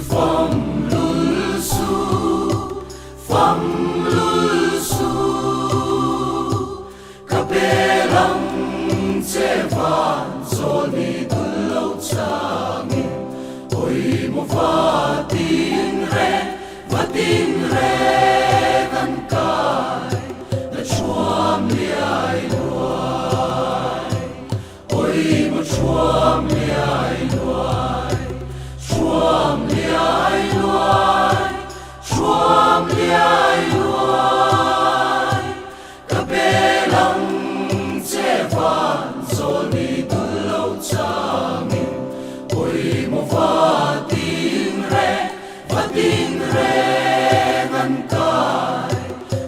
phong lul su kapelang che van zo ni dul lo changi oi mo vatin re kan kai na chuam li ai luai oi mo chuam li ai luai chuam li ai luai chuam li ai luai kapelang che van zo ni dul lo changi oi mo vatin re kan kai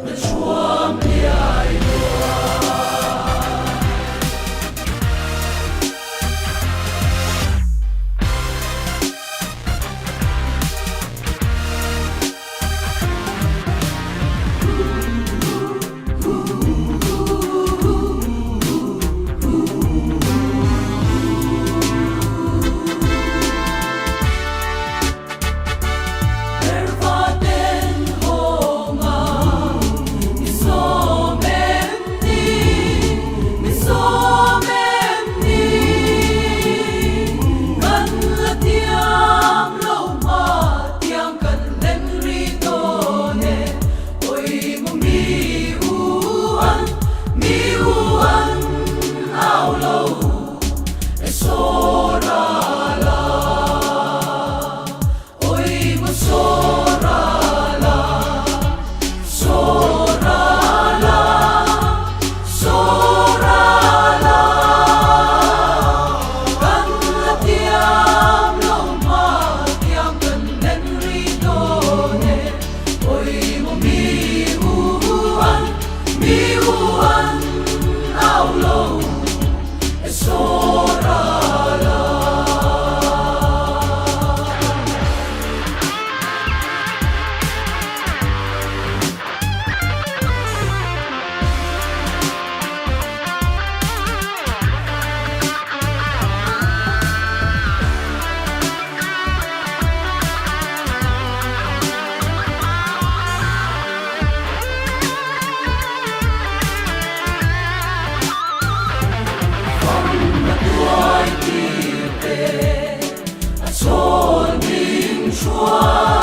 na chuam li ai Chua